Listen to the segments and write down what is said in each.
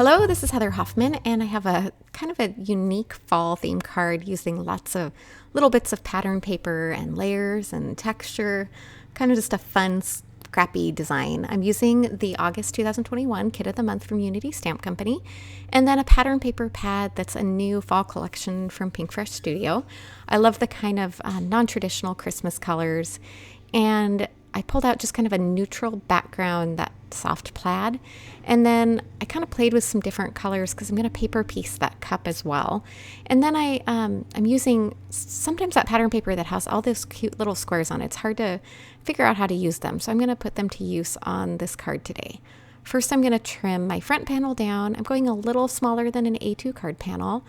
Hello, this is Heather Hoffman, and I have a kind of a unique fall theme card using lots of little bits of pattern paper and layers and texture, kind of just a fun, scrappy design. I'm using the August 2021 Kit of the Month from Unity Stamp Company, and then a pattern paper pad that's a new fall collection from Pink Fresh Studio. I love the kind of non-traditional Christmas colors, and I pulled out just kind of a neutral background, that soft plaid, and then I kind of played with some different colors because I'm going to paper piece that cup as well. And then I'm using sometimes that pattern paper that has all those cute little squares on it. It's hard to figure out how to use them, so I'm going to put them to use on this card today. First, I'm going to trim my front panel down. I'm going a little smaller than an A2 card panel.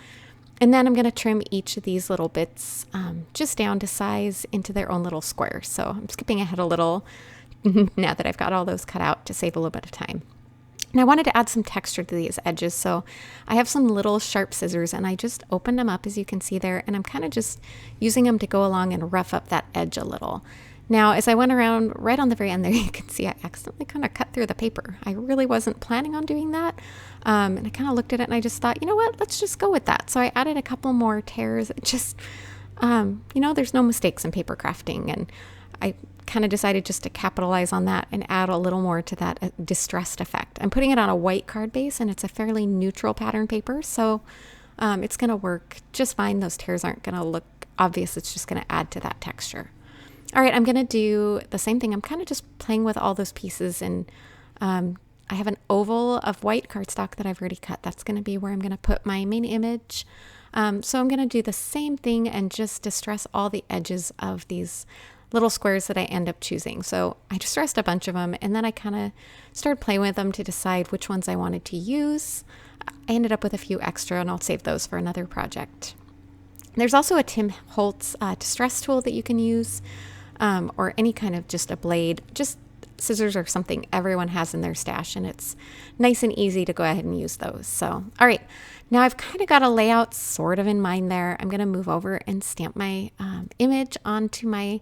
And then I'm going to trim each of these little bits just down to size into their own little squares. So I'm skipping ahead a little now that I've got all those cut out to save a little bit of time. And I wanted to add some texture to these edges. So I have some little sharp scissors and I just opened them up, as you can see there. And I'm kind of just using them to go along and rough up that edge a little. Now, as I went around right on the very end there, you can see I accidentally kind of cut through the paper. I really wasn't planning on doing that. And I kind of looked at it and I just thought, you know what, let's just go with that. So I added a couple more tears. It just, there's no mistakes in paper crafting. And I kind of decided just to capitalize on that and add a little more to that distressed effect. I'm putting it on a white card base and it's a fairly neutral pattern paper. So it's going to work just fine. Those tears aren't going to look obvious. It's just going to add to that texture. All right, I'm going to do the same thing. I'm kind of just playing with all those pieces, and I have an oval of white cardstock that I've already cut. That's going to be where I'm going to put my main image. So I'm going to do the same thing and just distress all the edges of these little squares that I end up choosing. So I distressed a bunch of them, and then I kind of started playing with them to decide which ones I wanted to use. I ended up with a few extra, and I'll save those for another project. There's also a Tim Holtz distress tool that you can use. Or any kind of just a blade, just scissors or something everyone has in their stash, and it's nice and easy to go ahead and use those. So, all right, now I've kind of got a layout sort of in mind there. I'm going to move over and stamp my image onto my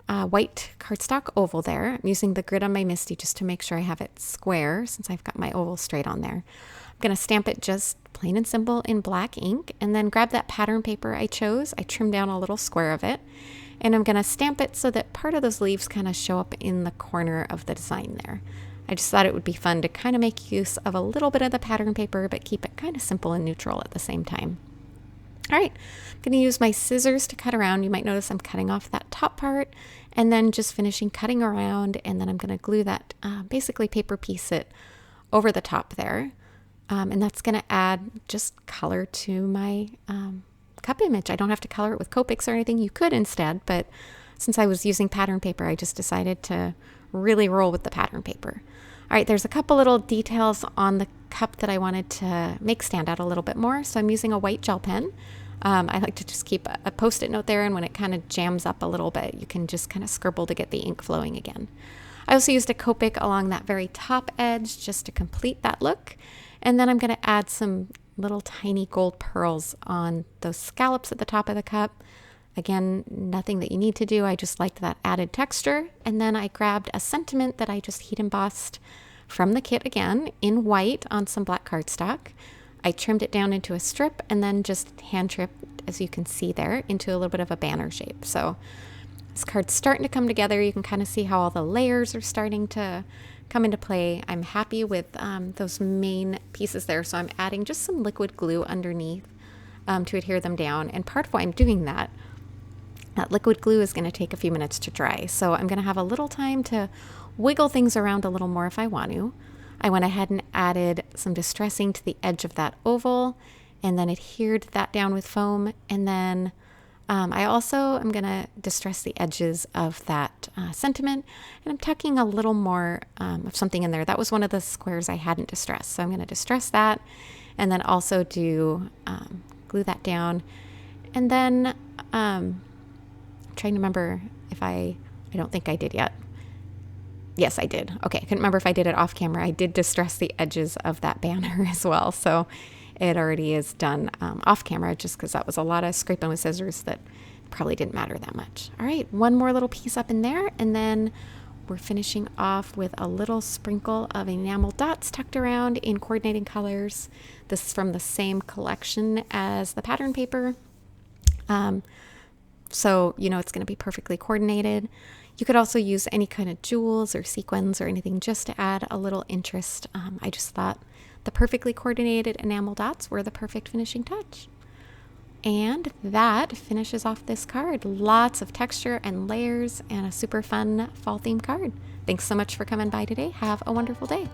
white cardstock oval there. I'm using the grid on my MISTI just to make sure I have it square since I've got my oval straight on there. I'm going to stamp it just plain and simple in black ink, and then grab that pattern paper I chose. I trimmed down a little square of it. And I'm going to stamp it so that part of those leaves kind of show up in the corner of the design there. I just thought it would be fun to kind of make use of a little bit of the pattern paper, but keep it kind of simple and neutral at the same time. All right, I'm going to use my scissors to cut around. You might notice I'm cutting off that top part and then just finishing cutting around. And then I'm going to glue that, basically paper piece it over the top there. And that's going to add just color to my cup image. I don't have to color it with Copics or anything. You could instead, but since I was using pattern paper, I just decided to really roll with the pattern paper. All right, there's a couple little details on the cup that I wanted to make stand out a little bit more. So I'm using a white gel pen. I like to just keep a Post-it note there, and when it kind of jams up a little bit, you can just kind of scribble to get the ink flowing again. I also used a Copic along that very top edge just to complete that look. And then I'm going to add some little tiny gold pearls on those scallops at the top of the cup. Again, nothing that you need to do. I just liked that added texture. And then I grabbed a sentiment that I just heat embossed from the kit again in white on some black cardstock. I trimmed it down into a strip and then just hand trimmed, as you can see there, into a little bit of a banner shape. So this card's starting to come together. You can kind of see how all the layers are starting to come into play. I'm happy with those main pieces there. So I'm adding just some liquid glue underneath to adhere them down. And part of why I'm doing that liquid glue is going to take a few minutes to dry. So I'm going to have a little time to wiggle things around a little more if I want to. I went ahead and added some distressing to the edge of that oval and then adhered that down with foam. And then I also am going to distress the edges of that sentiment, and I'm tucking a little more of something in there. That was one of the squares I hadn't distressed, so I'm going to distress that and then also do glue that down. And then I'm trying to remember if I don't think I did yet. Yes, I did. Okay, I couldn't remember if I did it off camera. I did distress the edges of that banner as well, so it already is done off camera just because that was a lot of scraping with scissors that probably didn't matter that much. All right, one more little piece up in there, and then We're finishing off with a little sprinkle of enamel dots tucked around in coordinating colors. This is from the same collection as the pattern paper. So you know it's going to be perfectly coordinated. You could also use any kind of jewels or sequins or anything just to add a little interest. I just thought the perfectly coordinated enamel dots were the perfect finishing touch. And that finishes off this card. Lots of texture and layers and a super fun fall theme card. Thanks so much for coming by today. Have a wonderful day.